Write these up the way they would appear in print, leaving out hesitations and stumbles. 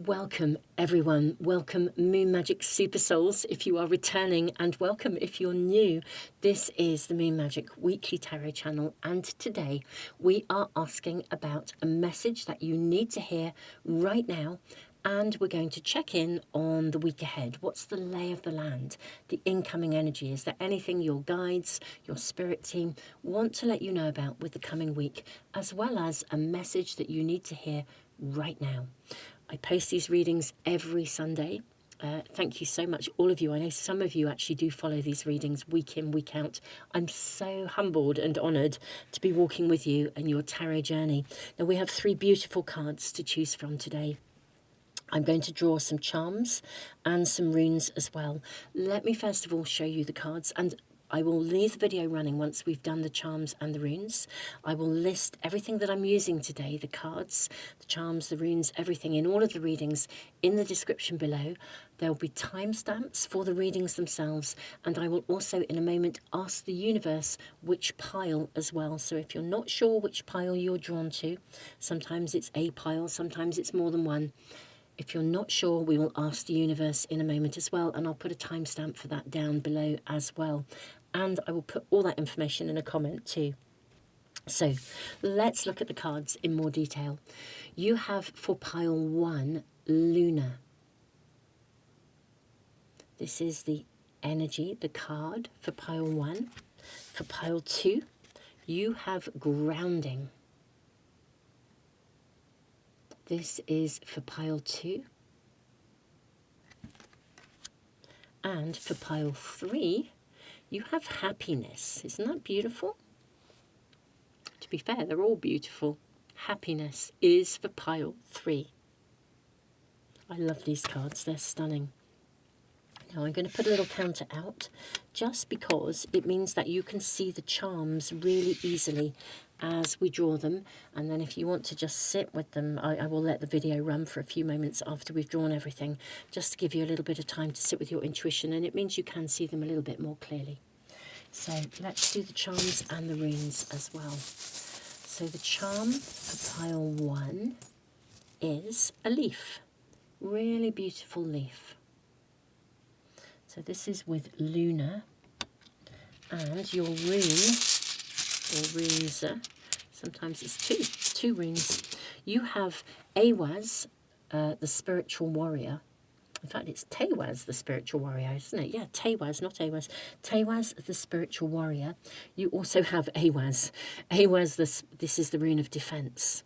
Welcome everyone, welcome Moon Magic Super Souls if you are returning, and welcome if you're new. This is the Moon Magic Weekly Tarot channel, and today we are asking about a message that you need to hear right now, and we're going to check in on the week ahead. What's the lay of the land, the incoming energy? Is there anything your guides, your spirit team want to let you know about with the coming week, as well as a message that you need to hear right now? I post these readings every Sunday. Thank you so much, all of you. I know some of you actually do follow these readings week in, week out. I'm so humbled and honoured to be walking with you in your tarot journey. Now, we have 3 beautiful cards to choose from today. I'm going to draw some charms and some runes as well. Let me first of all show you the cards, and I will leave the video running once we've done the charms and the runes. I will list everything that I'm using today, the cards, the charms, the runes, everything in all of the readings in the description below. There will be timestamps for the readings themselves, and I will also in a moment ask the universe which pile as well. So if you're not sure which pile you're drawn to, sometimes it's a pile, sometimes it's more than one. If you're not sure, we will ask the universe in a moment as well, and I'll put a timestamp for that down below as well. And I will put all that information in a comment too. So let's look at the cards in more detail. You have for pile 1, Luna. This is the energy, the card for pile 1. For pile 2, you have grounding. This is for pile 2. And for pile 3, you have happiness. Isn't that beautiful? To be fair, they're all beautiful. Happiness is for pile 3. I love these cards. They're stunning. Now I'm going to put a little counter out just because it means that you can see the charms really easily as we draw them, and then if you want to just sit with them, I will let the video run for a few moments after we've drawn everything, just to give you a little bit of time to sit with your intuition, and it means you can see them a little bit more clearly. So let's do the charms and the runes as well. So the charm for pile 1 is a leaf, really beautiful leaf. So this is with Luna, and your rune, or runes, sometimes it's two runes. You have Awaz, the spiritual warrior. In fact, it's Tewaz, the spiritual warrior, isn't it? Yeah, Tewaz, not Awaz. Tewaz, the spiritual warrior. You also have Awaz. Awaz, this is the rune of defense.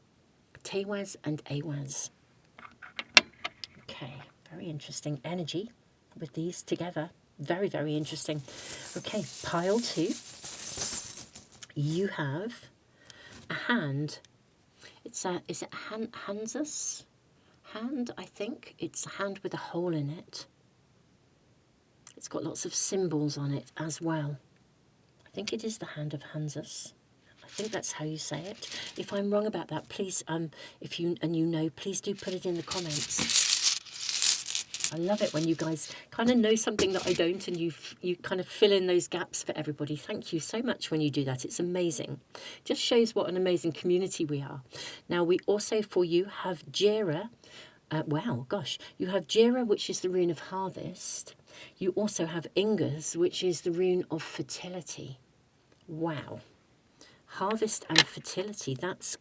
Tewaz and Awaz. Okay, very interesting energy with these together. Very, very interesting. Okay, pile 2. You have a hand. Is it Hansus? Hand, I think. It's a hand with a hole in it. It's got lots of symbols on it as well. I think it is the hand of Hansus. I think that's how you say it. If I'm wrong about that, please, if you know, please do put it in the comments. I love it when you guys kind of know something that I don't, and you kind of fill in those gaps for everybody. Thank you so much when you do that. It's amazing. Just shows what an amazing community we are. Now, we also, for you, have Jera. Wow, gosh. You have Jera, which is the rune of harvest. You also have Ingas, which is the rune of fertility. Wow. Harvest and fertility. That's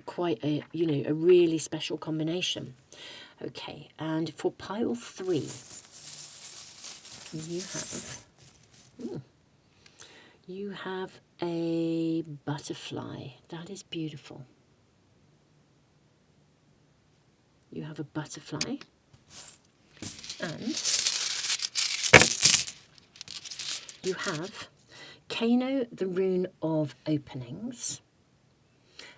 quite a really special combination. Okay, and for pile 3, you have a butterfly. That is beautiful. You have a butterfly, and you have Kano, the rune of openings,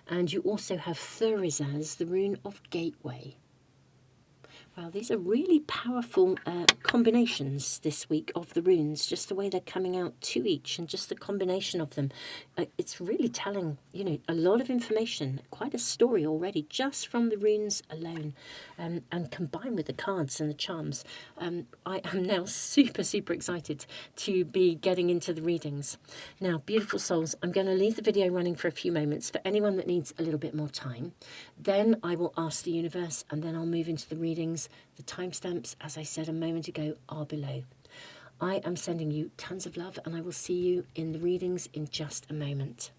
and you also have Thurizaz, the rune of gateway. Wow, these are really powerful combinations this week of the runes, just the way they're coming out to each and just the combination of them. It's really telling, you know, a lot of information, quite a story already, just from the runes alone, and combined with the cards and the charms. I am now super, super excited to be getting into the readings. Now, beautiful souls, I'm going to leave the video running for a few moments for anyone that needs a little bit more time. Then I will ask the universe, and then I'll move into the readings. The timestamps, as I said a moment ago, are below. I am sending you tons of love, and I will see you in the readings in just a moment.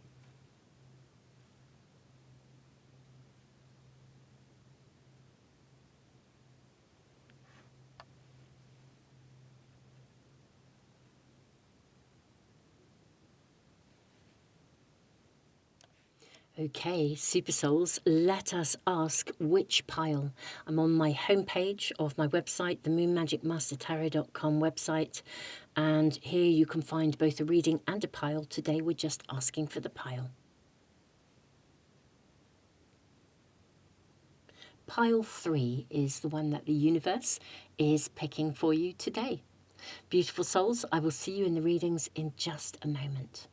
Okay, super souls, let us ask which pile. I'm on my homepage of my website, the moonmagicmastertarot.com website, and here you can find both a reading and a pile. Today we're just asking for the pile. Pile 3 is the one that the universe is picking for you today. Beautiful souls, I will see you in the readings in just a moment.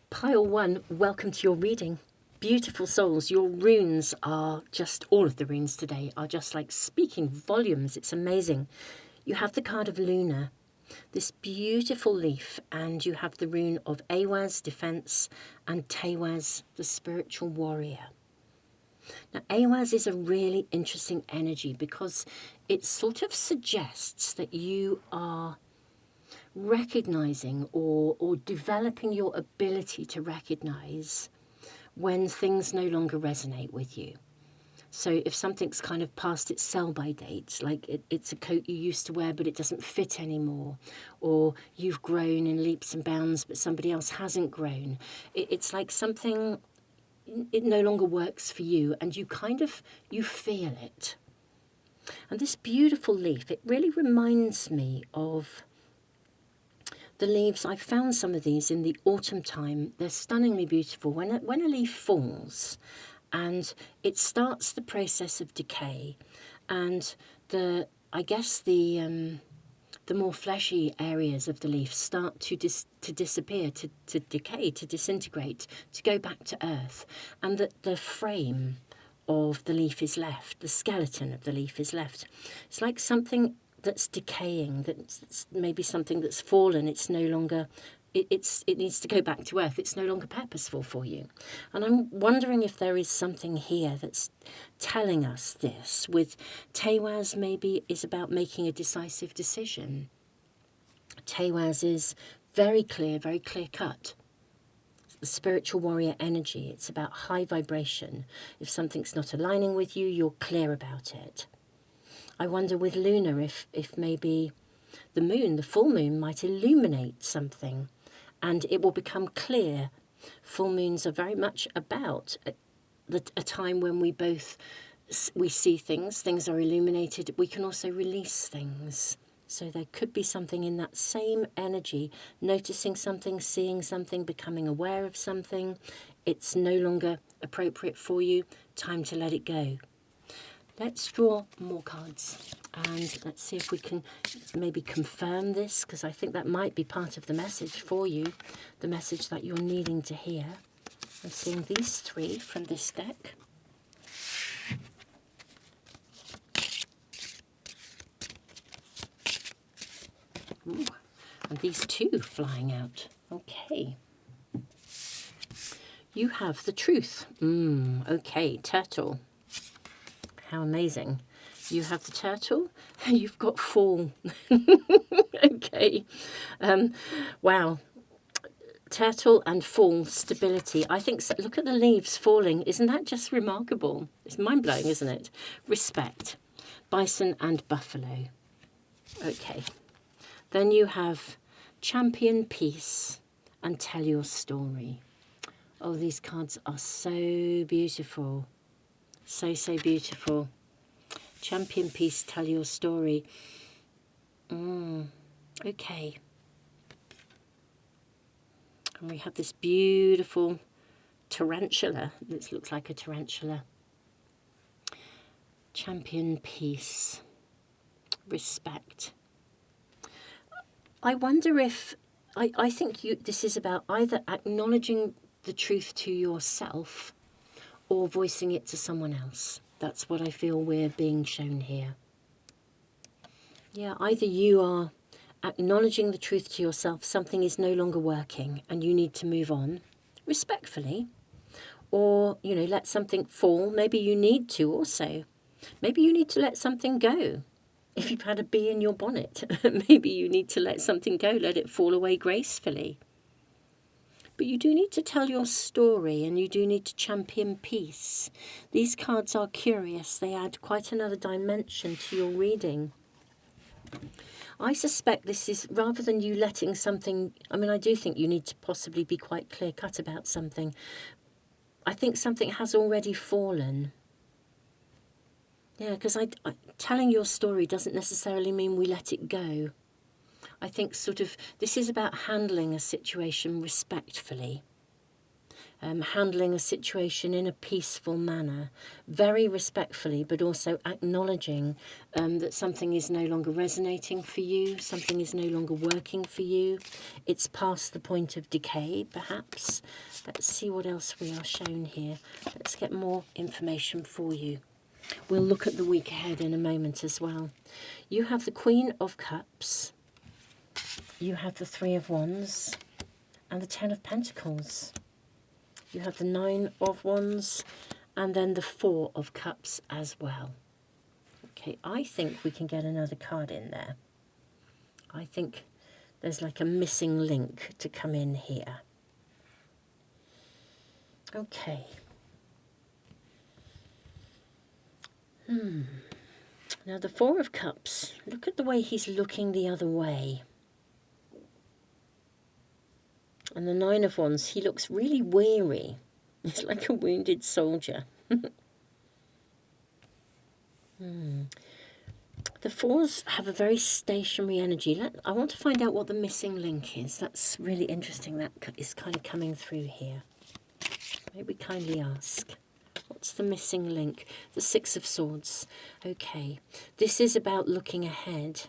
Pile 1, welcome to your reading. Beautiful souls, your runes are just, all of the runes today are just like speaking volumes. It's amazing. You have the card of Luna, this beautiful leaf, and you have the rune of Awaz, defense, and Tewaz, the spiritual warrior. Now, Awaz is a really interesting energy because it sort of suggests that you are recognizing or developing your ability to recognize when things no longer resonate with you. So if something's kind of past its sell-by date, like it's a coat you used to wear but it doesn't fit anymore, or you've grown in leaps and bounds but somebody else hasn't grown, it's like something, it no longer works for you, and you feel it. And this beautiful leaf, it really reminds me of the leaves. I've found some of these in the autumn time. They're stunningly beautiful. When a leaf falls and it starts the process of decay, and the more fleshy areas of the leaf start to disappear, to decay, to disintegrate, to go back to earth, and that the frame of the leaf is left, the skeleton of the leaf is left. It's like something that's decaying, that's maybe something that's fallen. It's no longer, it needs to go back to earth. It's no longer purposeful for you. And I'm wondering if there is something here that's telling us this. With Tewaz, maybe is about making a decisive decision. Tewaz is very clear cut. The spiritual warrior energy. It's about high vibration. If something's not aligning with you, you're clear about it. I wonder with Luna if maybe the moon, the full moon, might illuminate something and it will become clear. Full moons are very much about a time when we see things are illuminated. We can also release things. So there could be something in that same energy, noticing something, seeing something, becoming aware of something. It's no longer appropriate for you. Time to let it go. Let's draw more cards and let's see if we can maybe confirm this, because I think that might be part of the message for you, the message that you're needing to hear. I'm seeing these 3 from this deck. Ooh, and these 2 flying out. Okay. You have the truth. Okay, turtle. How amazing. You have the turtle, you've got fall. Okay. Wow. Turtle and fall, stability. I think, so. Look at the leaves falling. Isn't that just remarkable? It's mind-blowing, isn't it? Respect. Bison and buffalo. Okay. Then you have champion peace and tell your story. Oh, these cards are so beautiful. So beautiful. Champion peace, tell your story. Okay. And we have this beautiful tarantula. This looks like a tarantula. champion peace, respect. I wonder if, I think this is about either acknowledging the truth to yourself or voicing it to someone else. That's what I feel we're being shown here. Yeah, either you are acknowledging the truth to yourself, something is no longer working and you need to move on, respectfully, or, you know, let something fall. Maybe you need to also. Maybe you need to let something go. If you've had a bee in your bonnet, maybe you need to let something go, let it fall away gracefully. But you do need to tell your story and you do need to champion peace. These cards are curious. They add quite another dimension to your reading. I suspect this is, rather than you letting something, I mean, I do think you need to possibly be quite clear-cut about something. I think something has already fallen. Yeah, because telling your story doesn't necessarily mean we let it go. I think sort of this is about handling a situation respectfully, handling a situation in a peaceful manner, very respectfully, but also acknowledging that something is no longer resonating for you, something is no longer working for you. It's past the point of decay, perhaps. Let's see what else we are shown here. Let's get more information for you. We'll look at the week ahead in a moment as well. You have the Queen of Cups. You have the Three of Wands and the Ten of Pentacles. You have the Nine of Wands and then the Four of Cups as well. Okay, I think we can get another card in there. I think there's like a missing link to come in here. Okay. Now the Four of Cups, look at the way he's looking the other way. And the Nine of Wands, he looks really weary. He's like a wounded soldier. The Fours have a very stationary energy. I want to find out what the missing link is. That's really interesting. That is kind of coming through here. Maybe kindly ask. What's the missing link? The Six of Swords. Okay. This is about looking ahead.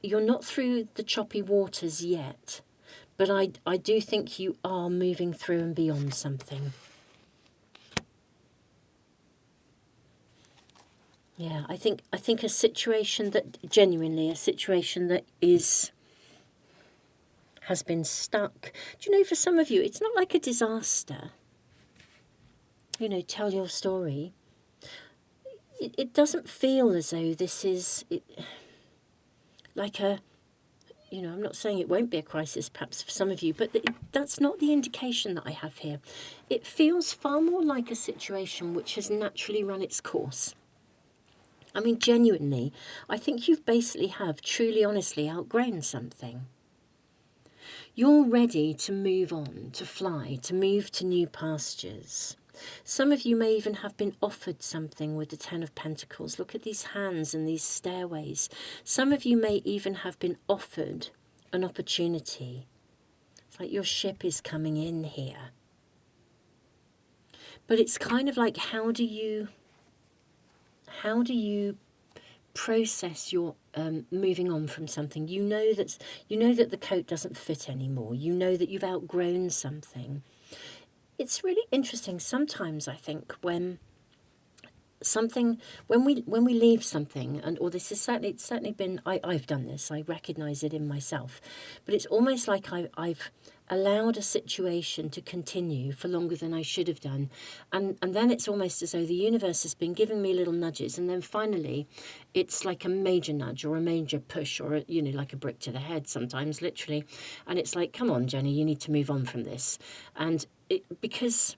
You're not through the choppy waters yet, but I do think you are moving through and beyond something. Yeah, I think a situation that, genuinely, a situation that has been stuck. Do you know, for some of you, it's not like a disaster. You know, tell your story. It doesn't feel as though this is like a, you know, I'm not saying it won't be a crisis perhaps for some of you, but that's not the indication that I have here. It feels far more like a situation which has naturally run its course. I mean, genuinely, I think you basically have truly, honestly outgrown something. You're ready to move on, to fly, to move to new pastures. Some of you may even have been offered something with the Ten of Pentacles. Look at these hands and these stairways. Some of you may even have been offered an opportunity. It's like your ship is coming in here. But it's kind of like, how do you process your moving on from something? You know that the coat doesn't fit anymore. You know that you've outgrown something. It's really interesting sometimes, I think, when we leave something, or this is certainly been, I've done this, I recognise it in myself, but it's almost like I've allowed a situation to continue for longer than I should have done, and then it's almost as though the universe has been giving me little nudges, and then finally it's like a major nudge or a major push, or like a brick to the head sometimes, literally, and it's like, come on, Jenny, you need to move on from this. And because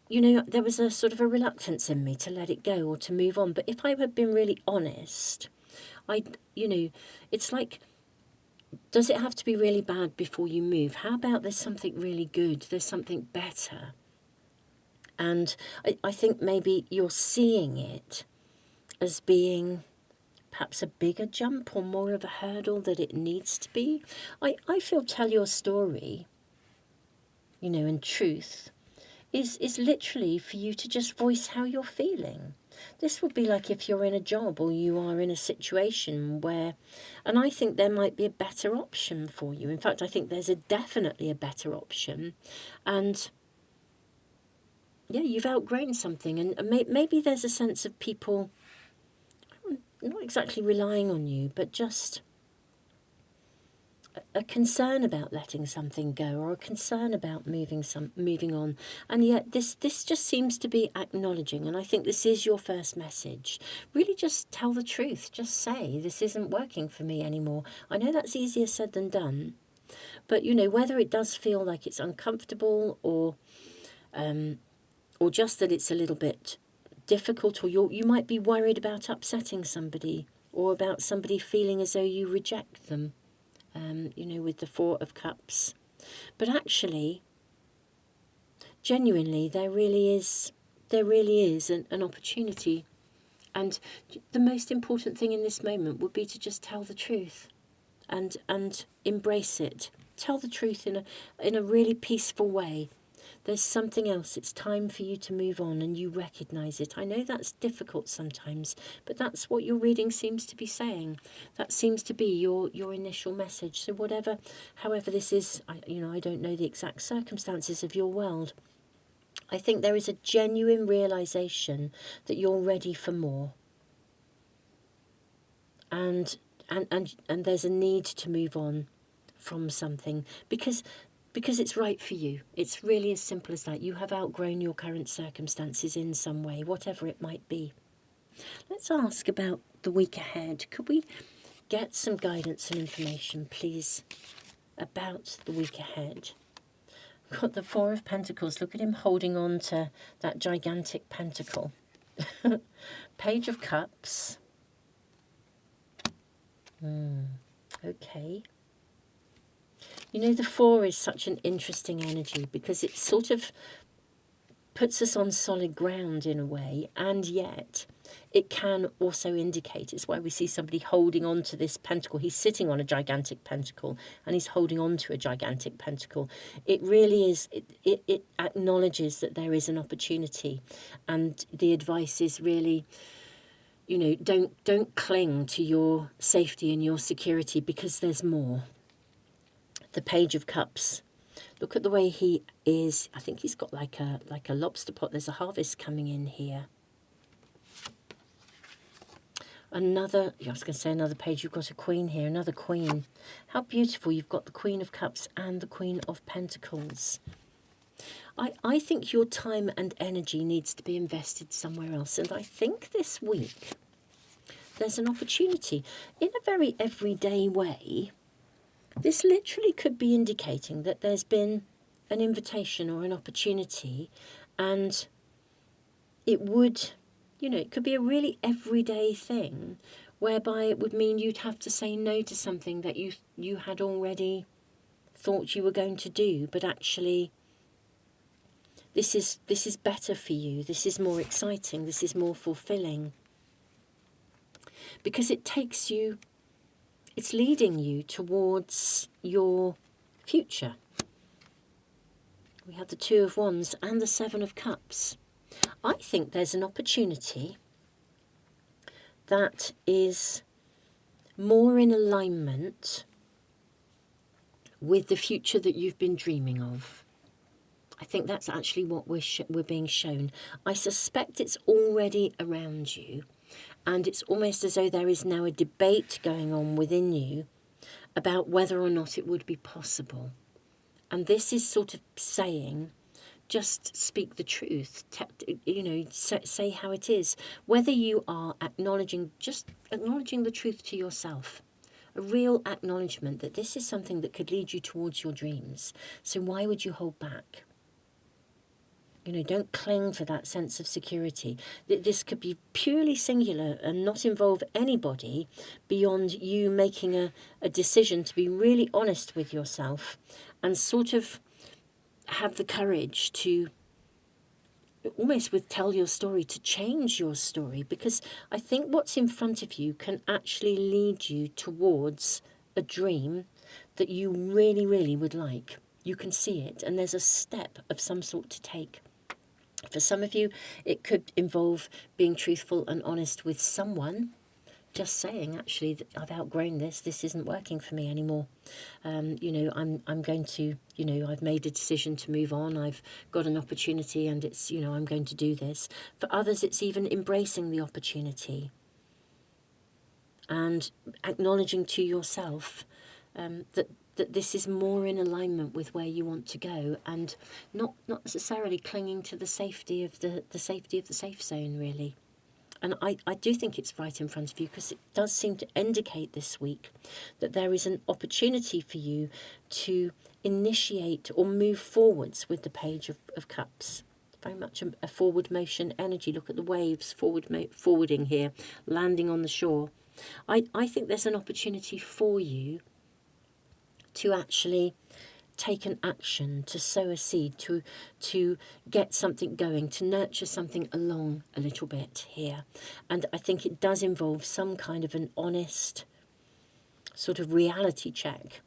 there was a sort of a reluctance in me to let it go or to move on. But if I had been really honest, it's like, does it have to be really bad before you move? How about there's something really good? There's something better. And I think maybe you're seeing it as being perhaps a bigger jump or more of a hurdle that it needs to be. I feel tell your story, in truth, is literally for you to just voice how you're feeling. This would be like if you're in a job or you are in a situation where, and I think there might be a better option for you. In fact, I think there's definitely a better option. And yeah, you've outgrown something, and maybe there's a sense of people not exactly relying on you, but just a concern about letting something go, or a concern about moving on. And yet this just seems to be acknowledging, and I think this is your first message. Really just tell the truth. Just say, this isn't working for me anymore. I know that's easier said than done, but whether it does feel like it's uncomfortable, or just that it's a little bit difficult, or you might be worried about upsetting somebody, or about somebody feeling as though you reject them, with the Four of Cups. But actually, genuinely, there really is an opportunity. And the most important thing in this moment would be to just tell the truth and embrace it. Tell the truth in a really peaceful way. There's something else. It's time for you to move on, and you recognise it. I know that's difficult sometimes, but that's what your reading seems to be saying. That seems to be your initial message. So however this is, I don't know the exact circumstances of your world. I think there is a genuine realisation that you're ready for more. And there's a need to move on from something because it's right for you. It's really as simple as that. You have outgrown your current circumstances in some way, whatever it might be. Let's ask about the week ahead. Could we get some guidance and information, please, about the week ahead? We've got the Four of Pentacles. Look at him holding on to that gigantic pentacle. Page of Cups. Okay. The Four is such an interesting energy because it sort of puts us on solid ground in a way, and yet it can also indicate, it's why we see somebody holding on to this pentacle. He's sitting on a gigantic pentacle and he's holding on to a gigantic pentacle. It really is, it acknowledges that there is an opportunity, and the advice is really, don't cling to your safety and your security, because there's more. The Page of Cups. Look at the way he is. I think he's got like a lobster pot. There's a harvest coming in here. I was going to say another page. You've got a queen here, another queen. How beautiful. You've got the Queen of Cups and the Queen of Pentacles. I think your time and energy needs to be invested somewhere else. And I think this week there's an opportunity in a very everyday way. This literally could be indicating that there's been an invitation or an opportunity, and it would, it could be a really everyday thing, whereby it would mean you'd have to say no to something that you had already thought you were going to do, but actually this is better for you, this is more exciting, this is more fulfilling, because it's leading you towards your future. We have the Two of Wands and the Seven of Cups. I think there's an opportunity that is more in alignment with the future that you've been dreaming of. I think that's actually what we're being shown. I suspect it's already around you. And it's almost as though there is now a debate going on within you about whether or not it would be possible. And this is sort of saying, just speak the truth, say how it is. Whether you are acknowledging the truth to yourself, a real acknowledgement that this is something that could lead you towards your dreams. So why would you hold back? Don't cling to that sense of security. This could be purely singular and not involve anybody beyond you making a decision to be really honest with yourself and sort of have the courage to almost tell your story, to change your story, because I think what's in front of you can actually lead you towards a dream that you really, really would like. You can see it, and there's a step of some sort to take. For some of you, it could involve being truthful and honest with someone, just saying, actually, that I've outgrown this. This isn't working for me anymore. I'm going to, I've made a decision to move on. I've got an opportunity, and it's, I'm going to do this. For others, it's even embracing the opportunity and acknowledging to yourself that this is more in alignment with where you want to go, and not necessarily clinging to the safety of the safe zone, really. And I do think it's right in front of you, because it does seem to indicate this week that there is an opportunity for you to initiate or move forwards with the Page of Cups. Very much a forward motion energy. Look at the waves forwarding here, landing on the shore. I think there's an opportunity for you to actually take an action, to sow a seed, to get something going, to nurture something along a little bit here. And I think it does involve some kind of an honest sort of reality check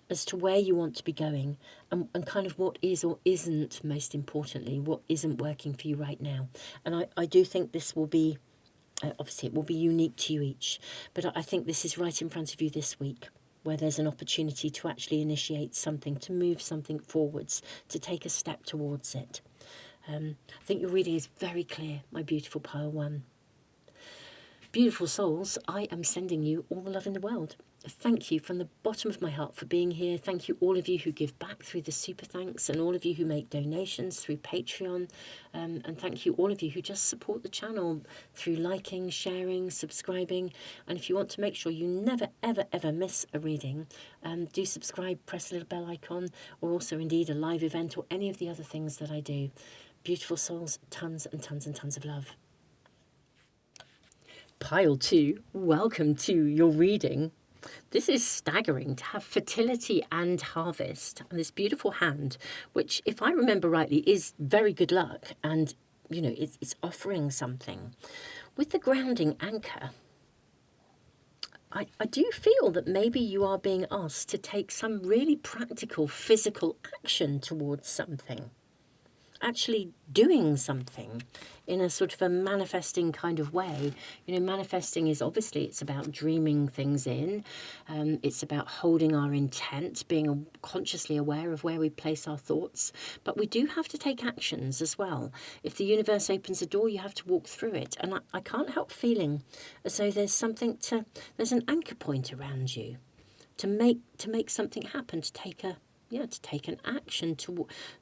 as to where you want to be going, and kind of what is or isn't, most importantly, what isn't working for you right now. And I do think this will be, obviously it will be unique to you each, but I think this is right in front of you this week, where there's an opportunity to actually initiate something, to move something forwards, to take a step towards it. I think your reading is very clear, my beautiful pile one. Beautiful souls, I am sending you all the love in the world. Thank you from the bottom of my heart for being here. Thank you all of you who give back through the super thanks, and all of you who make donations through Patreon. And thank you all of you who just support the channel through liking, sharing, subscribing. And if you want to make sure you never, ever, ever miss a reading, do subscribe, press the little bell icon, or also indeed a live event or any of the other things that I do. Beautiful souls, tons and tons and tons of love. Pile 2, welcome to your reading. This is staggering to have fertility and harvest, and this beautiful hand, which, if I remember rightly, is very good luck, and it's offering something. With the grounding anchor, I do feel that maybe you are being asked to take some really practical physical action towards something. Actually doing something in a sort of a manifesting kind of way. Manifesting is obviously, it's about dreaming things in. It's about holding our intent, being consciously aware of where we place our thoughts. But we do have to take actions as well. If the universe opens a door, you have to walk through it. And I can't help feeling as though there's an anchor point around you to make something happen, to take an action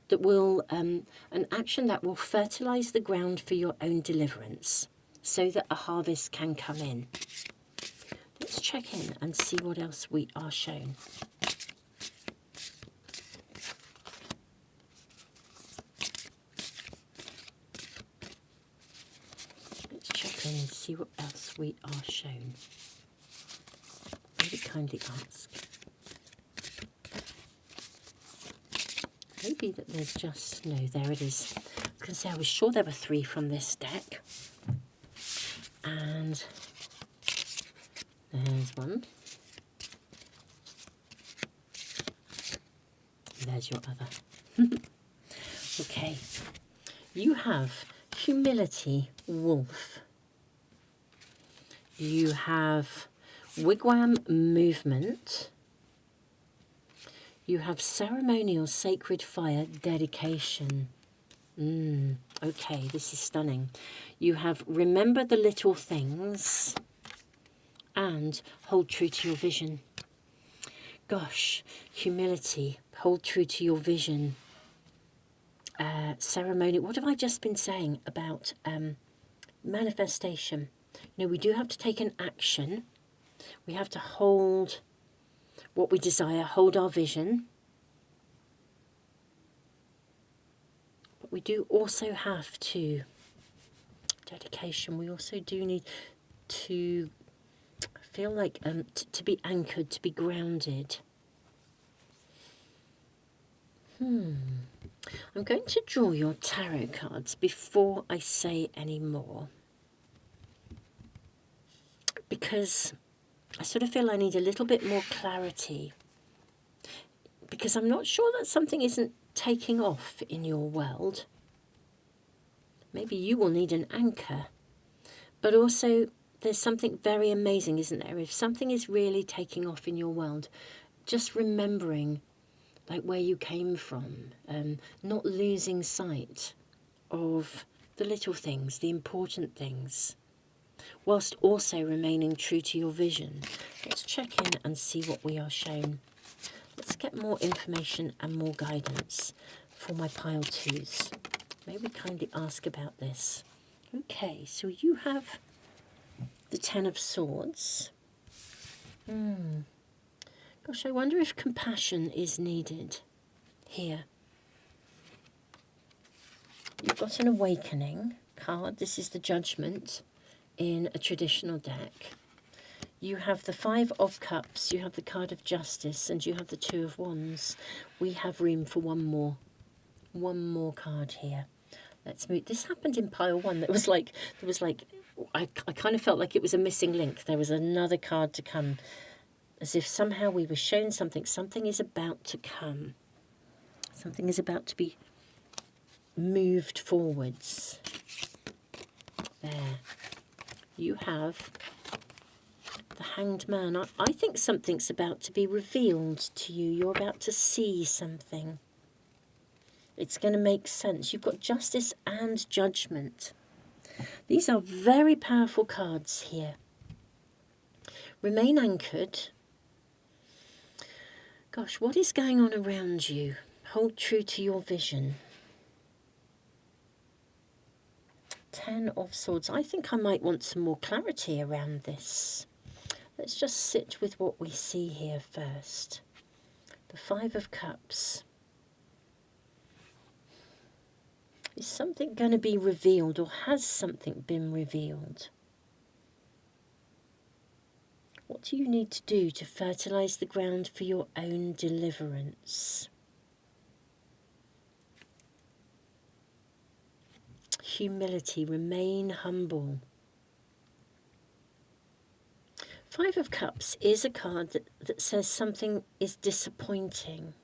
that will fertilize the ground for your own deliverance, so that a harvest can come in. Let's check in and see what else we are shown. Let's check in and see what else we are shown. Very kindly ask. Maybe that there's just, no, there it is. I was going to say, I was sure there were 3 from this deck. And there's one. There's your other. Okay. You have humility, wolf. You have wigwam, movement. You have ceremonial sacred fire, dedication. Okay, this is stunning. You have remember the little things and hold true to your vision. Gosh, humility, hold true to your vision. Ceremony, what have I just been saying about manifestation? We do have to take an action. We have to hold what we desire, hold our vision. But we do also have to, dedication, we also do need to feel like, to be anchored, to be grounded. I'm going to draw your tarot cards before I say any more, because I sort of feel I need a little bit more clarity, because I'm not sure that something isn't taking off in your world. Maybe you will need an anchor. But also, there's something very amazing, isn't there? If something is really taking off in your world, just remembering like where you came from, not losing sight of the little things, the important things, whilst also remaining true to your vision. Let's check in and see what we are shown. Let's get more information and more guidance for my pile twos. May we kindly ask about this? Okay, so you have the Ten of Swords. Gosh, I wonder if compassion is needed here. You've got an Awakening card. This is the Judgment in a traditional deck. You have the Five of Cups, you have the card of Justice, and you have the Two of Wands. We have room for one more card here. Let's move. This happened in pile one. There was like I kind of felt like it was a missing link. There was another card to come, as if somehow we were shown something. Something is about to come. Something is about to be moved forwards. There. You have the Hanged Man. I think something's about to be revealed to you. You're about to see something. It's going to make sense. You've got Justice and Judgment. These are very powerful cards here. Remain anchored. Gosh, what is going on around you? Hold true to your vision. Ten of Swords. I think I might want some more clarity around this. Let's just sit with what we see here first. The Five of Cups. Is something going to be revealed, or has something been revealed? What do you need to do to fertilise the ground for your own deliverance? Humility, remain humble. Five of Cups is a card that says something is disappointing.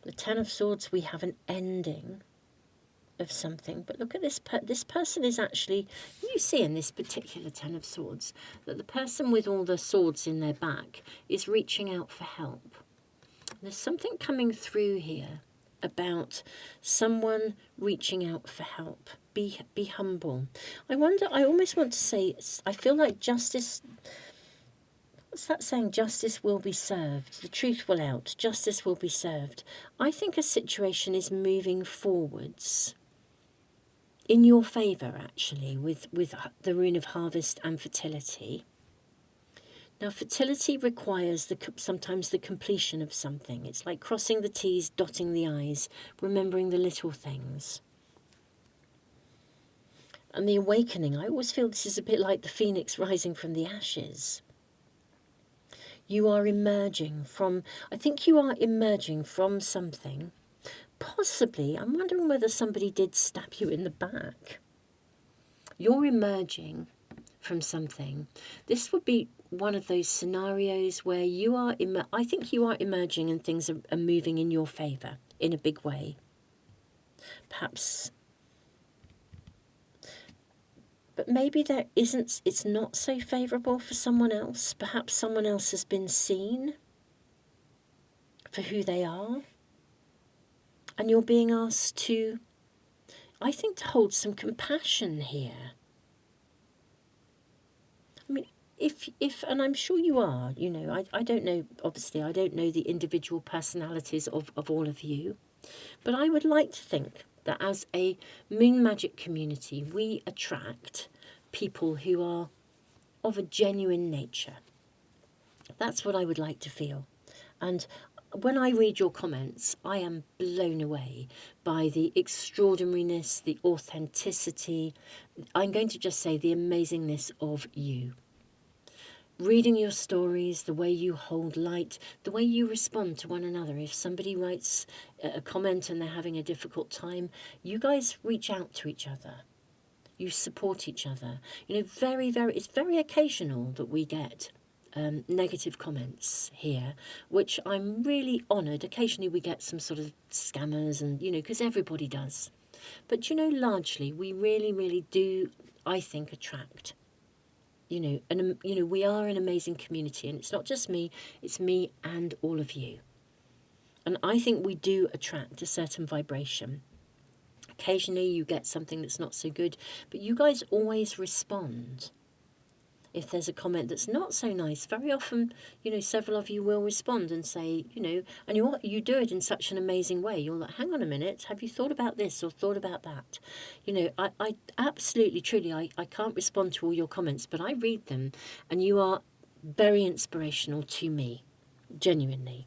The Ten of Swords, we have an ending of something. But look at this. This person is actually, you see in this particular Ten of Swords, that the person with all the swords in their back is reaching out for help. There's something coming through here about someone reaching out for help. Be humble. I wonder, I almost want to say, I feel like justice... What's that saying? Justice will be served. The truth will out. Justice will be served. I think a situation is moving forwards in your favour, actually, with the Rune of Harvest and fertility. Now, fertility requires sometimes the completion of something. It's like crossing the T's, dotting the I's, remembering the little things. And the Awakening, I always feel this is a bit like the phoenix rising from the ashes. You are emerging from, I think you are emerging from something. Possibly, I'm wondering whether somebody did stab you in the back. You're emerging from something. This would be one of those scenarios where you are, I think you are emerging and things are moving in your favour in a big way. Perhaps... But maybe there isn't, it's not so favourable for someone else. Perhaps someone else has been seen for who they are. And you're being asked to, I think, to hold some compassion here. I mean, if and I'm sure you are, you know, I don't know, obviously, I don't know the individual personalities of all of you. But I would like to think that as a moon magic community, we attract people who are of a genuine nature. That's what I would like to feel. And when I read your comments, I am blown away by the extraordinariness, the authenticity, I'm going to just say the amazingness of you. Reading your stories, the way you hold light, the way you respond to one another. If somebody writes a comment and they're having a difficult time, you guys reach out to each other. You support each other. You know, it's very occasional that we get negative comments here, which I'm really honoured. Occasionally we get some sort of scammers and, because everybody does. But, largely we really, really do, I think, attract. And we are an amazing community, and it's not just me, it's me and all of you. And I think we do attract a certain vibration. Occasionally you get something that's not so good, but you guys always respond. If there's a comment that's not so nice, very often, several of you will respond and say, and you do it in such an amazing way. You're like, hang on a minute, have you thought about this or thought about that? I absolutely, truly, I can't respond to all your comments, but I read them, and you are very inspirational to me, genuinely.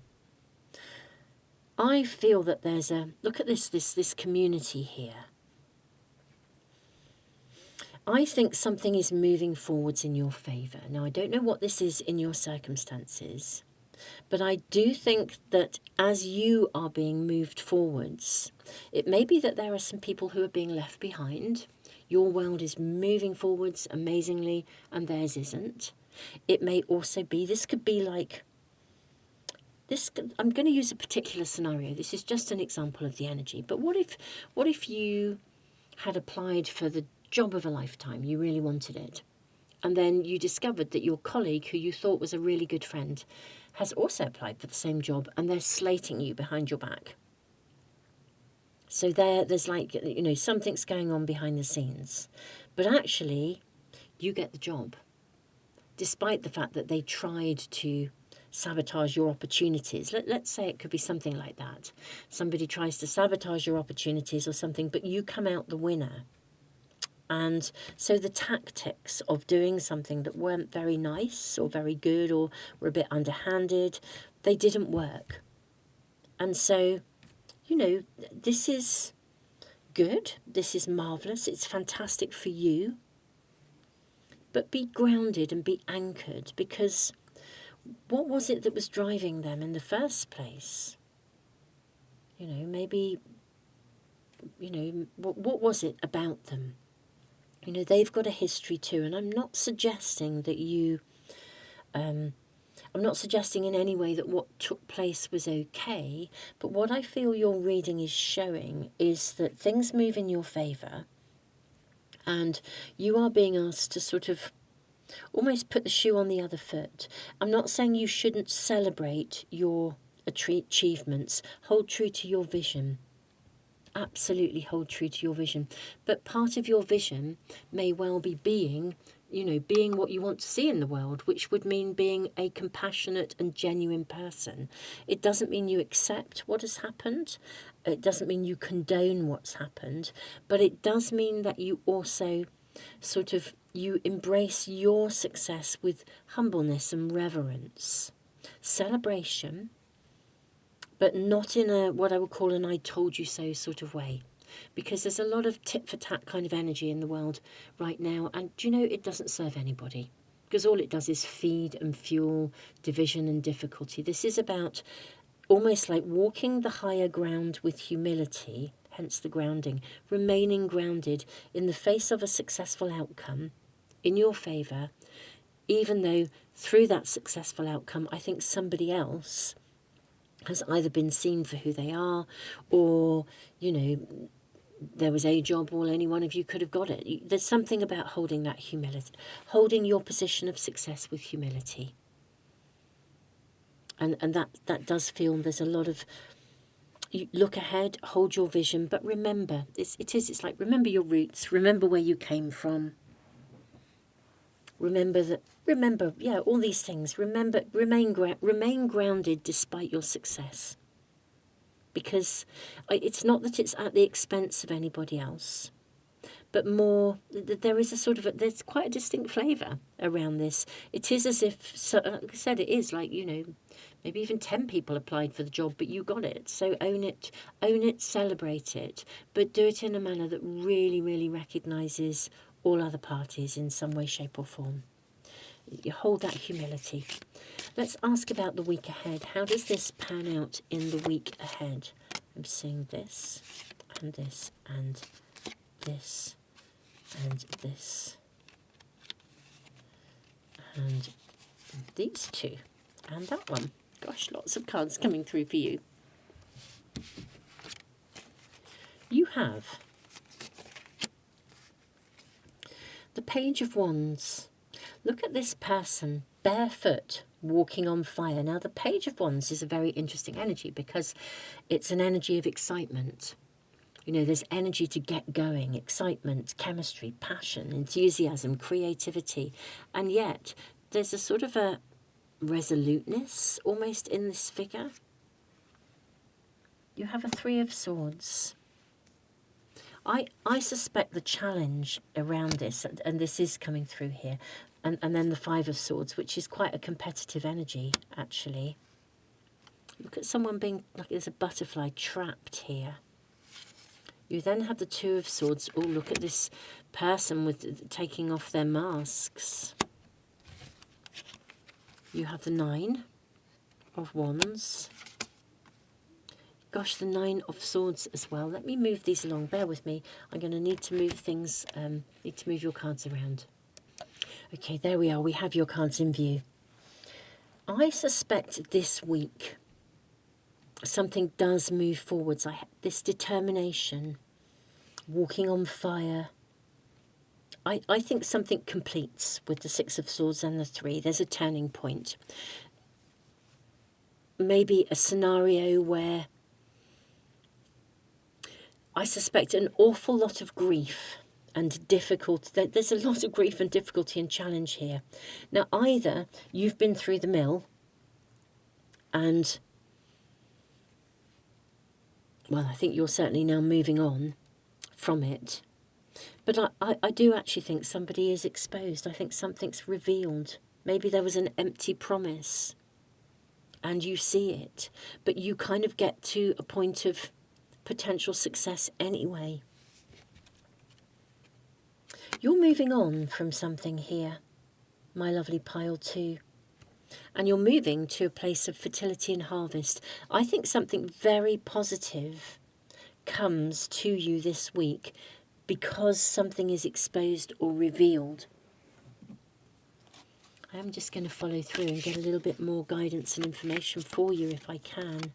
I feel that there's look at this community here. I think something is moving forwards in your favour. Now, I don't know what this is in your circumstances, but I do think that as you are being moved forwards, it may be that there are some people who are being left behind. Your world is moving forwards amazingly, and theirs isn't. It may also be, this could be like, I'm going to use a particular scenario. This is just an example of the energy. But what if you had applied for the job of a lifetime, you really wanted it, and then you discovered that your colleague, who you thought was a really good friend, has also applied for the same job, and they're slating you behind your back. So there's like, something's going on behind the scenes, but actually you get the job, despite the fact that they tried to sabotage your opportunities. Let's say it could be something like that. Somebody tries to sabotage your opportunities or something, but you come out the winner. And so the tactics of doing something that weren't very nice or very good or were a bit underhanded, they didn't work. And so, this is good. This is marvellous. It's fantastic for you. But be grounded and be anchored, because what was it that was driving them in the first place? Maybe, what was it about them? They've got a history too, and I'm not suggesting that I'm not suggesting in any way that what took place was okay, but what I feel your reading is showing is that things move in your favour, and you are being asked to sort of almost put the shoe on the other foot. I'm not saying you shouldn't celebrate your achievements. Hold true to your vision. Absolutely hold true to your vision. But part of your vision may well be being what you want to see in the world, which would mean being a compassionate and genuine person. It doesn't mean you accept what has happened. It doesn't mean you condone what's happened. But it does mean that you also you embrace your success with humbleness and reverence. Celebration, but not in what I would call an I told you so sort of way. Because there's a lot of tit-for-tat kind of energy in the world right now. And it doesn't serve anybody. Because all it does is feed and fuel division and difficulty. This is about almost like walking the higher ground with humility, hence the grounding, remaining grounded in the face of a successful outcome in your favour, even though through that successful outcome, I think somebody else has either been seen for who they are, or, there was a job, or any one of you could have got it. There's something about holding that humility, holding your position of success with humility. And that does feel there's a lot of, you look ahead, hold your vision, but remember, it's like, remember your roots, remember where you came from. Remember, all these things. Remember, remain grounded despite your success. Because it's not that it's at the expense of anybody else, but more, there is there's quite a distinct flavour around this. It is as if, like I said, it is like, maybe even 10 people applied for the job, but you got it. So own it, celebrate it, but do it in a manner that really, really recognises all other parties in some way, shape or form. You hold that humility. Let's ask about the week ahead. How does this pan out in the week ahead? I'm seeing this, and this, and this, and this, and these two, and that one. Gosh, lots of cards coming through for you. You have the Page of Wands. Look at this person, barefoot, walking on fire. Now, the Page of Wands is a very interesting energy because it's an energy of excitement. You know, there's energy to get going, excitement, chemistry, passion, enthusiasm, creativity. And yet, there's a sort of a resoluteness almost in this figure. You have a Three of Swords. I suspect the challenge around this, and this is coming through here, and then the Five of Swords, which is quite a competitive energy, actually. Look at someone being, like there's a butterfly trapped here. You then have the Two of Swords. Oh, look at this person with taking off their masks. You have the Nine of Wands. Gosh, the Nine of Swords as well. Let me move these along. Bear with me. I'm going to need to move things, need to move your cards around. Okay, there we are. We have your cards in view. I suspect this week something does move forwards. This determination, walking on fire. I think something completes with the Six of Swords and the Three. There's a turning point. Maybe a scenario where I suspect an awful lot of grief and difficulty. There's a lot of grief and difficulty and challenge here. Now, either you've been through the mill and, well, I think you're certainly now moving on from it. But I do actually think somebody is exposed. I think something's revealed. Maybe there was an empty promise and you see it, but you kind of get to a point of potential success anyway. You're moving on from something here, my lovely pile 2. And you're moving to a place of fertility and harvest. I think something very positive comes to you this week because something is exposed or revealed. I am just going to follow through and get a little bit more guidance and information for you if I can.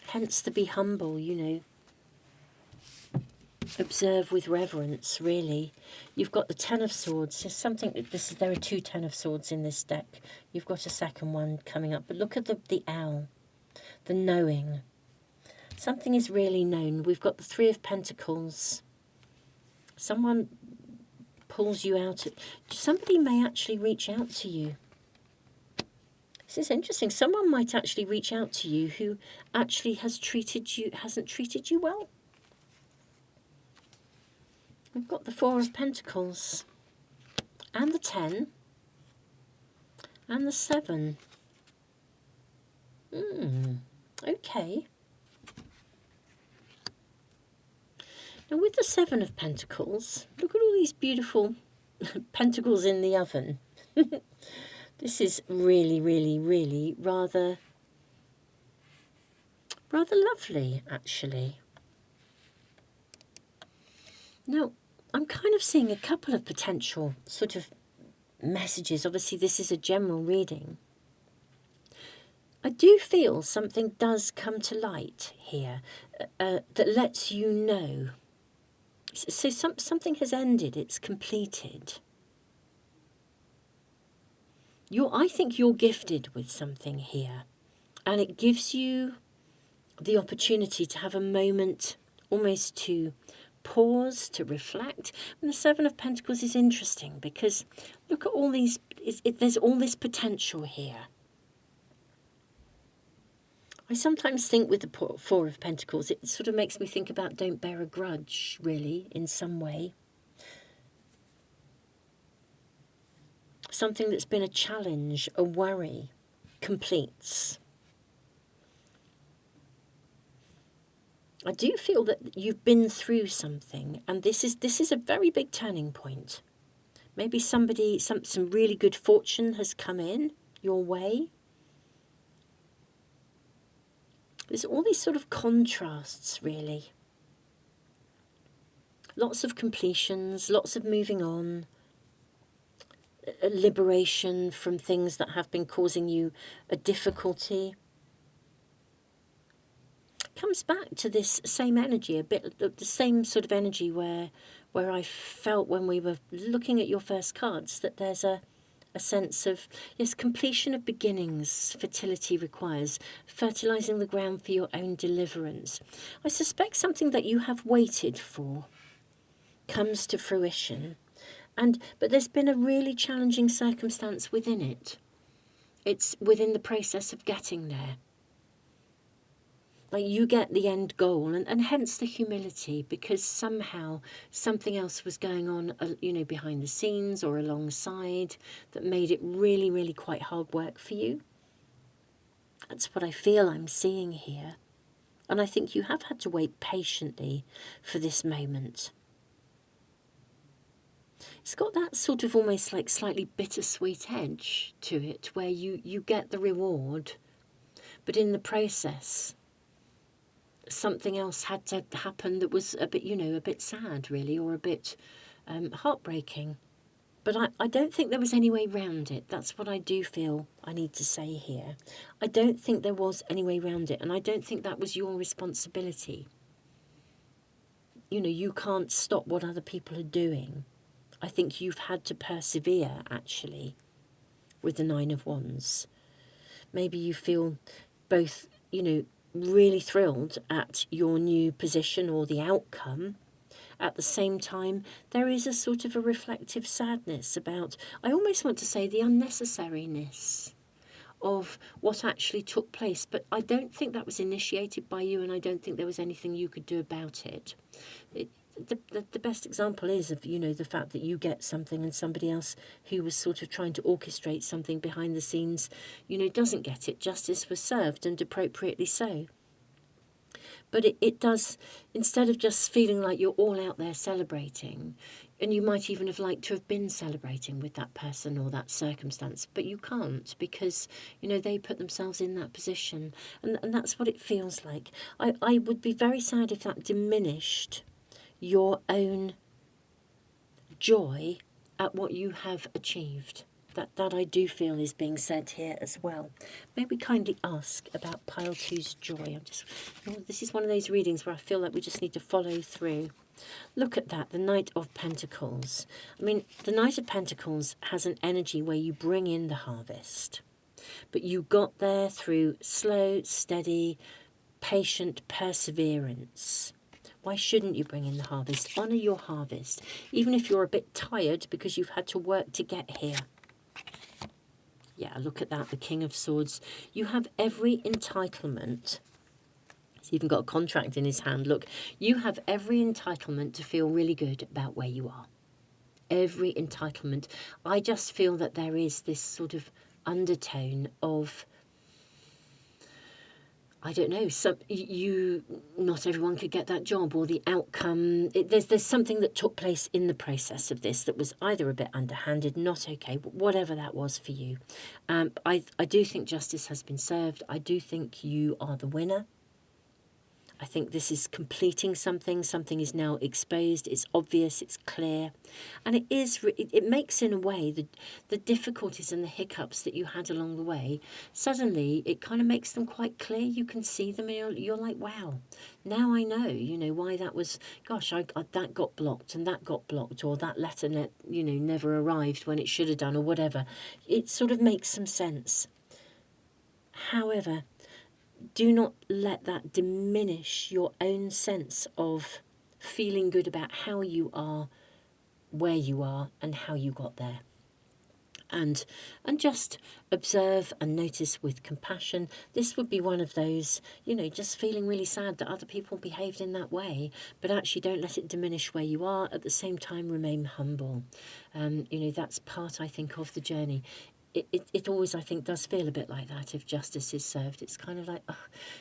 Hence the be humble, you know. Observe with reverence, really. You've got the Ten of Swords. There's something. There are 2 Ten of Swords in this deck. You've got a second one coming up. But look at the owl, the knowing. Something is really known. We've got the Three of Pentacles. Someone pulls you out. Somebody may actually reach out to you. This is interesting. Someone might actually reach out to you who actually hasn't treated you well. We've got the Four of Pentacles and the 10 and the 7. Okay. Now with the 7 of Pentacles, look at all these beautiful pentacles in the oven. This is really, really, really rather lovely, actually. Now, I'm kind of seeing a couple of potential sort of messages. Obviously, this is a general reading. I do feel something does come to light here that lets you know. So something has ended, it's completed. I think you're gifted with something here, and it gives you the opportunity to have a moment almost to pause, to reflect. And the Seven of Pentacles is interesting because look at all these, there's all this potential here. I sometimes think with the Four of Pentacles, it sort of makes me think about don't bear a grudge, really, in some way. Something that's been a challenge, a worry, completes. I do feel that you've been through something, and this is a very big turning point. Maybe some really good fortune has come in your way. There's all these sort of contrasts, really. Lots of completions, lots of moving on, a liberation from things that have been causing you a difficulty. Comes back to this same energy, a bit the same sort of energy where I felt when we were looking at your first cards, that there's a sense of, yes, completion of beginnings fertility requires, fertilizing the ground for your own deliverance. I suspect something that you have waited for comes to fruition, but there's been a really challenging circumstance within it. It's within the process of getting there. Like, you get the end goal, and hence the humility, because somehow something else was going on, behind the scenes or alongside, that made it really, really quite hard work for you. That's what I feel I'm seeing here. And I think you have had to wait patiently for this moment. It's got that sort of almost like slightly bittersweet edge to it, where you get the reward, but in the process something else had to happen that was a bit sad, really, or a bit heartbreaking. But I don't think there was any way round it. That's what I do feel I need to say here. I don't think there was any way round it, and I don't think that was your responsibility. You can't stop what other people are doing. I think you've had to persevere, actually, with the Nine of Wands. Maybe you feel both, really thrilled at your new position or the outcome. At the same time, there is a sort of a reflective sadness about, I almost want to say, the unnecessariness of what actually took place. But I don't think that was initiated by you, and I don't think there was anything you could do about it. The best example is of, the fact that you get something and somebody else who was sort of trying to orchestrate something behind the scenes, doesn't get it. Justice was served, and appropriately so. But it does, instead of just feeling like you're all out there celebrating, and you might even have liked to have been celebrating with that person or that circumstance, but you can't, because, they put themselves in that position. And that's what it feels like. I would be very sad if that diminished your own joy at what you have achieved. That I do feel is being said here as well. May we kindly ask about pile 2's joy? This is one of those readings where I feel like we just need to follow through. Look at that, the Knight of Pentacles. The Knight of Pentacles has an energy where you bring in the harvest. But you got there through slow, steady, patient perseverance. Why shouldn't you bring in the harvest? Honour your harvest, even if you're a bit tired because you've had to work to get here. Yeah, look at that, the King of Swords. You have every entitlement. He's even got a contract in his hand. Look, you have every entitlement to feel really good about where you are. Every entitlement. I just feel that there is this sort of undertone of, I don't know, not everyone could get that job, or the outcome. There's something that took place in the process of this that was either a bit underhanded, not okay, but whatever that was for you. I do think justice has been served. I do think you are the winner. I think this is completing something. Something is now exposed. It's obvious. It's clear. And it makes, in a way, the difficulties and the hiccups that you had along the way, suddenly it kind of makes them quite clear. You can see them, and you're like, wow, now I know, why that was, gosh, that got blocked, and that got blocked, or that letter, never arrived when it should have done, or whatever. It sort of makes some sense. However, do not let that diminish your own sense of feeling good about how you are, where you are, and how you got there. And just observe and notice with compassion. This would be one of those, just feeling really sad that other people behaved in that way, but actually don't let it diminish where you are. At the same time, remain humble. That's part, I think, of the journey. It always, I think, does feel a bit like that if justice is served. It's kind of like, it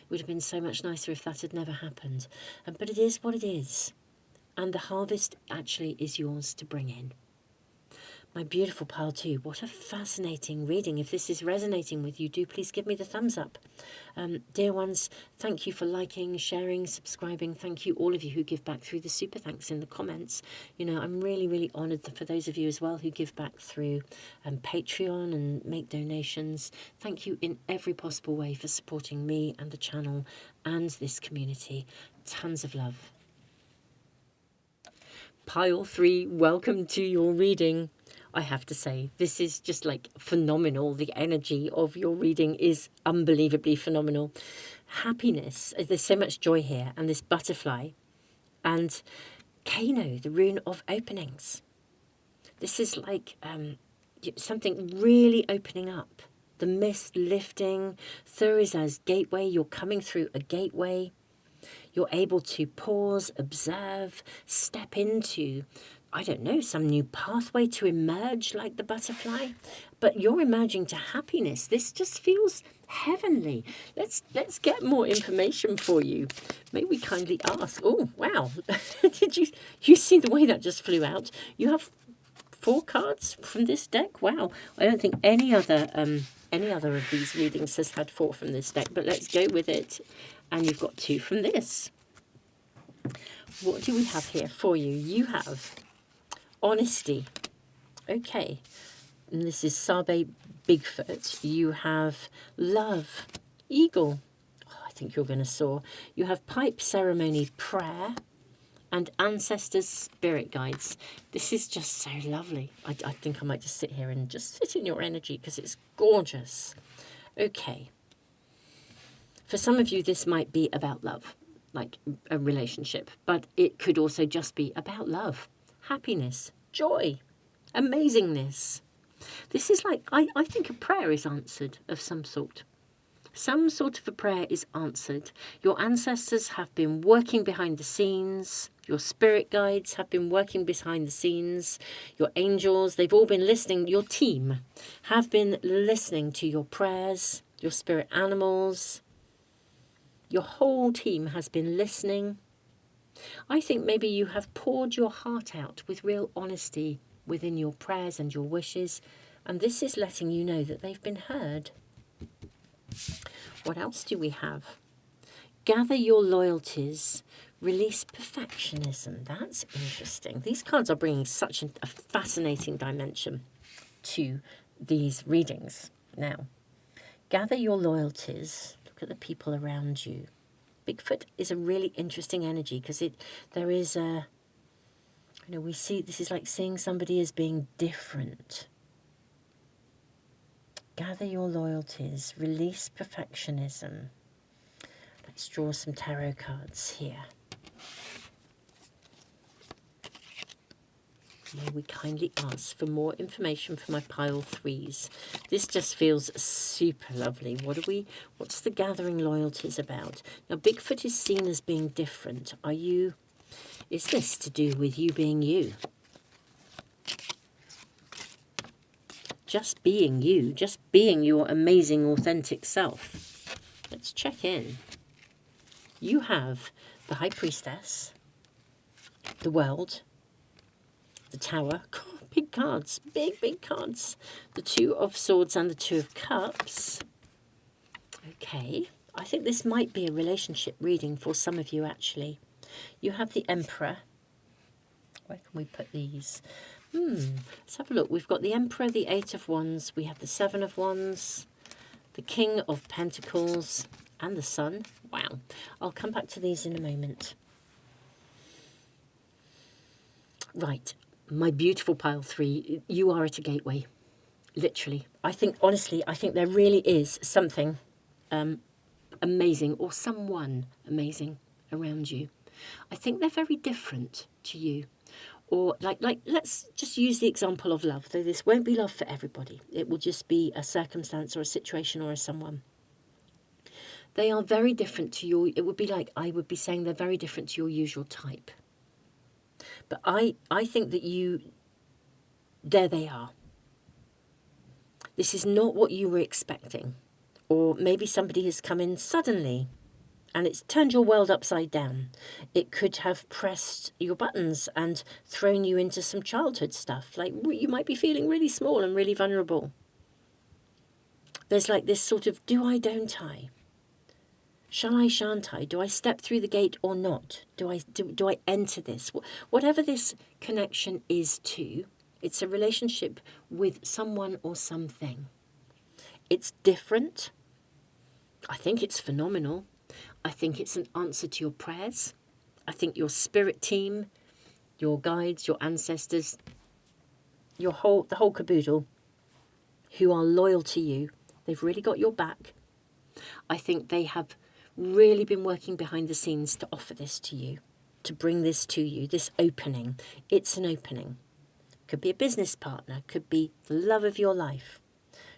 would have been so much nicer if that had never happened. But it is what it is. And the harvest actually is yours to bring in. My beautiful pile 2, what a fascinating reading. If this is resonating with you, do please give me the thumbs up. Dear ones, thank you for liking, sharing, subscribing. Thank you, all of you who give back through the super thanks in the comments. You know, I'm really, really honoured for those of you as well who give back through Patreon and make donations. Thank you in every possible way for supporting me and the channel and this community. Tons of love. Pile 3, welcome to your reading. I have to say, this is just like phenomenal. The energy of your reading is unbelievably phenomenal. Happiness, there's so much joy here, and this butterfly, and Kano, the rune of openings. This is like something really opening up. The mist lifting, Thurisaz's gateway, you're coming through a gateway. You're able to pause, observe, step into, I don't know, some new pathway to emerge like the butterfly. But you're emerging to happiness. This just feels heavenly. Let's get more information for you. May we kindly ask. Oh, wow. Did you see the way that just flew out? You have 4 cards from this deck. Wow. I don't think any other of these readings has had 4 from this deck, but let's go with it. And you've got 2 from this. What do we have here for you? You have honesty. Okay. And this is Sabe Bigfoot. You have love. Eagle. Oh, I think you're going to soar. You have pipe, ceremony, prayer, and ancestors, spirit guides. This is just so lovely. I think I might just sit here and just sit in your energy because it's gorgeous. Okay. For some of you, this might be about love, like a relationship, but it could also just be about love, happiness, joy, amazingness. This is like, I think a prayer is answered of some sort. Some sort of a prayer is answered. Your ancestors have been working behind the scenes. Your spirit guides have been working behind the scenes. Your angels, they've all been listening. Your team have been listening to your prayers, your spirit animals. Your whole team has been listening. I think maybe you have poured your heart out with real honesty within your prayers and your wishes, and this is letting you know that they've been heard. What else do we have? Gather your loyalties, release perfectionism. That's interesting. These cards are bringing such a fascinating dimension to these readings. Now, gather your loyalties. Look at the people around you. Bigfoot is a really interesting energy because there is a, you know, we see, this is like seeing somebody as being different. Gather your loyalties, release perfectionism. Let's draw some tarot cards here. May we kindly ask for more information for my pile 3s. This just feels super lovely. What's the gathering loyalties about? Now, Bigfoot is seen as being different. Is this to do with you being you? Just being you, just being your amazing, authentic self. Let's check in. You have the High Priestess, the World, the Tower. God, big cards, big cards. The 2 of Swords and the 2 of Cups. Okay, I think this might be a relationship reading for some of you, actually. You have the Emperor. Where can we put these? Let's have a look. We've got the Emperor, the 8 of Wands. We have the 7 of Wands, the King of Pentacles, and the Sun. Wow. I'll come back to these in a moment. Right. My beautiful pile 3, you are at a gateway, literally. I think, honestly, there really is something amazing or someone amazing around you. I think they're very different to you. Or like let's just use the example of love, though this won't be love for everybody. It will just be a circumstance or a situation or a someone. They are very different to your, it would be like I would be saying they're very different to your usual type. But I think that there they are. This is not what you were expecting. Or maybe somebody has come in suddenly and it's turned your world upside down. It could have pressed your buttons and thrown you into some childhood stuff. Like you might be feeling really small and really vulnerable. There's like this sort of do I, don't I? Shall I, shan't I? Do I step through the gate or not? Do I enter this? Whatever this connection is to, it's a relationship with someone or something. It's different. I think it's phenomenal. I think it's an answer to your prayers. I think your spirit team, your guides, your ancestors, the whole caboodle, who are loyal to you, they've really got your back. I think they have really been working behind the scenes to offer this to you, to bring this to you, this opening. It's an opening. Could be a business partner, could be the love of your life,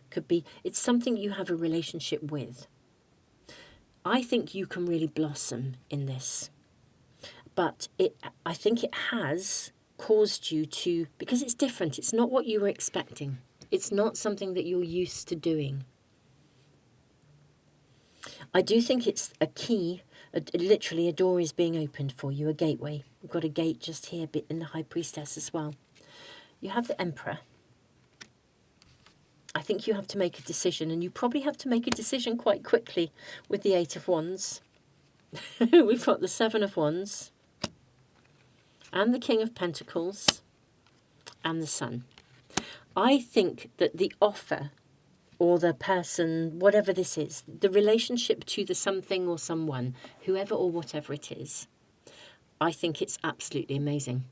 could be, it's something you have a relationship with. I think you can really blossom in this. But I think it has caused you to, because it's different, it's not what you were expecting. It's not something that you're used to doing. I do think it's a key, literally a door is being opened for you, a gateway. We've got a gate just here, bit in the High Priestess as well. You have the Emperor. I think you have to make a decision, and you probably have to make a decision quite quickly with the Eight of Wands. We've got the Seven of Wands, and the King of Pentacles, and the Sun. I think that the offer, or the person, whatever this is, the relationship to the something or someone, whoever or whatever it is, I think it's absolutely amazing.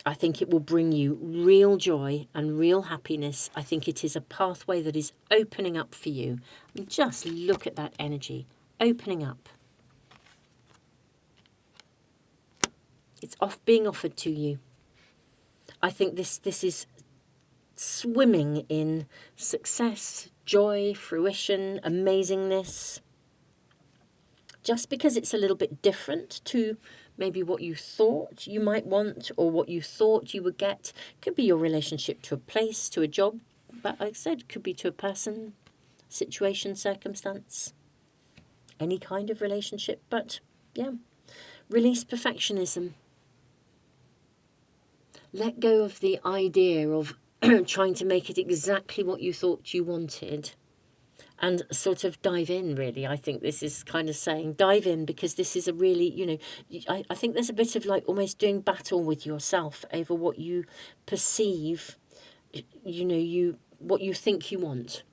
I think it will bring you real joy and real happiness. I think it is a pathway that is opening up for you. I mean, just look at that energy, opening up. It's being offered to you. I think this is swimming in success, joy, fruition, amazingness. Just because it's a little bit different to maybe what you thought you might want or what you thought you would get. Could be your relationship to a place, to a job, but like I said, could be to a person, situation, circumstance, any kind of relationship. But yeah, release perfectionism. Let go of the idea of trying to make it exactly what you thought you wanted, and sort of dive in, really. I think this is kind of saying dive in, because this is a really, I think there's a bit of like almost doing battle with yourself over what you perceive, what you think you want.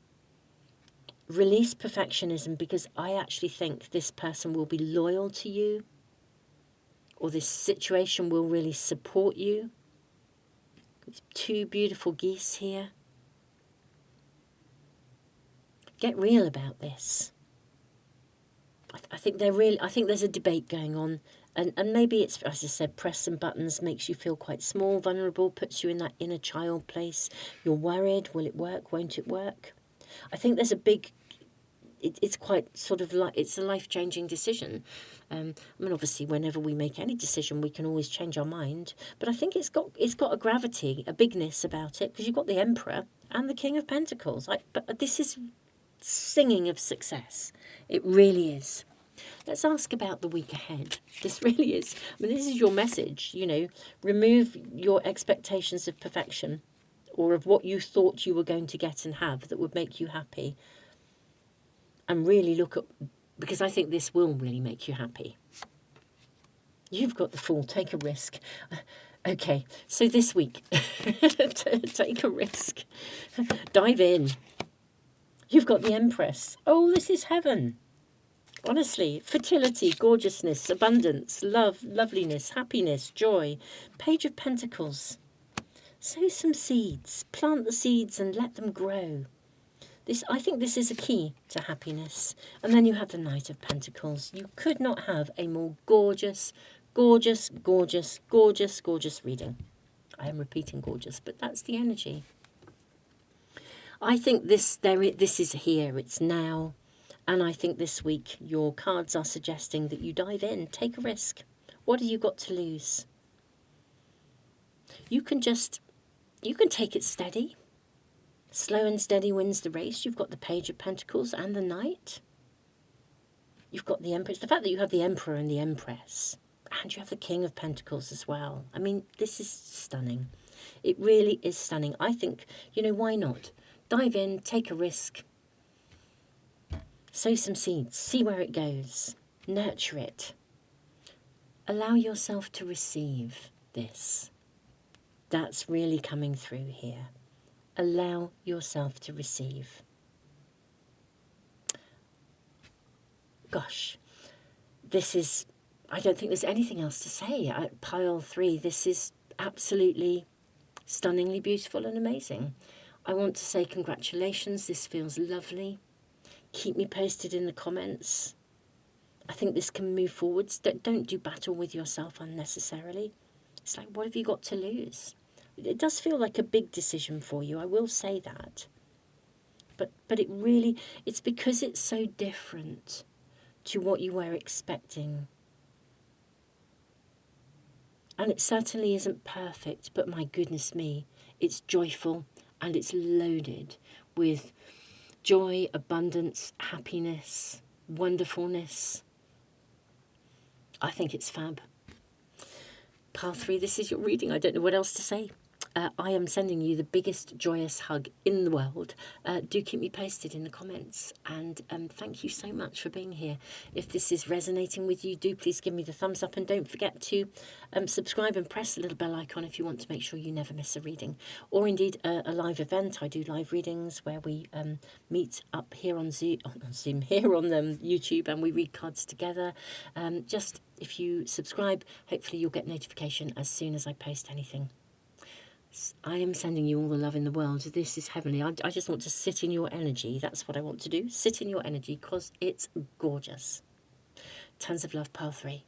Release perfectionism, because I actually think this person will be loyal to you, or this situation will really support you. Two beautiful geese here. Get real about this. I think there's a debate going on, and maybe it's, as I said, press some buttons, makes you feel quite small, vulnerable, puts you in that inner child place. You're worried, will it work, won't it work? I think there's a big, it's quite sort of like, it's a life-changing decision. I mean, obviously, whenever we make any decision, we can always change our mind. But I think it's got a gravity, a bigness about it, because you've got the Emperor and the King of Pentacles. But this is singing of success. It really is. Let's ask about the week ahead. This really is. I mean, this is your message. Remove your expectations of perfection, or of what you thought you were going to get and have that would make you happy. And really look at, because I think this will really make you happy. You've got the Fool. Take a risk. Okay, so this week, take a risk. Dive in. You've got the Empress. Oh, this is heaven. Honestly, fertility, gorgeousness, abundance, love, loveliness, happiness, joy. Page of Pentacles. Sow some seeds. Plant the seeds and let them grow. I think this is a key to happiness. And then you have the Knight of Pentacles. You could not have a more gorgeous, gorgeous, gorgeous, gorgeous, gorgeous reading. I am repeating gorgeous, but that's the energy. I think this is here, it's now. And I think this week your cards are suggesting that you dive in, take a risk. What have you got to lose? You can take it steady. Slow and steady wins the race. You've got the Page of Pentacles and the Knight. You've got the Empress. The fact that you have the Emperor and the Empress, and you have the King of Pentacles as well. I mean, this is stunning. It really is stunning. I think, why not? Dive in, take a risk, sow some seeds, see where it goes, nurture it. Allow yourself to receive this. That's really coming through here. Allow yourself to receive. Gosh, I don't think there's anything else to say. Pile 3, this is absolutely stunningly beautiful and amazing. I want to say congratulations. This feels lovely. Keep me posted in the comments. I think this can move forwards. Don't do battle with yourself unnecessarily. It's like, what have you got to lose? It does feel like a big decision for you, I will say that. But it's because it's so different to what you were expecting. And it certainly isn't perfect, but my goodness me, it's joyful and it's loaded with joy, abundance, happiness, wonderfulness. I think it's fab. Pile 3, this is your reading. I don't know what else to say. I am sending you the biggest joyous hug in the world. Do keep me posted in the comments, and thank you so much for being here. If this is resonating with you, do please give me the thumbs up, and don't forget to subscribe and press the little bell icon if you want to make sure you never miss a reading, or indeed a live event. I do live readings where we meet up here on Zoom, here on YouTube, and we read cards together. Just if you subscribe, hopefully you'll get notification as soon as I post anything. I am sending you all the love in the world. This is heavenly. I just want to sit in your energy. That's what I want to do. Sit in your energy because it's gorgeous. Tons of love, Pile 3.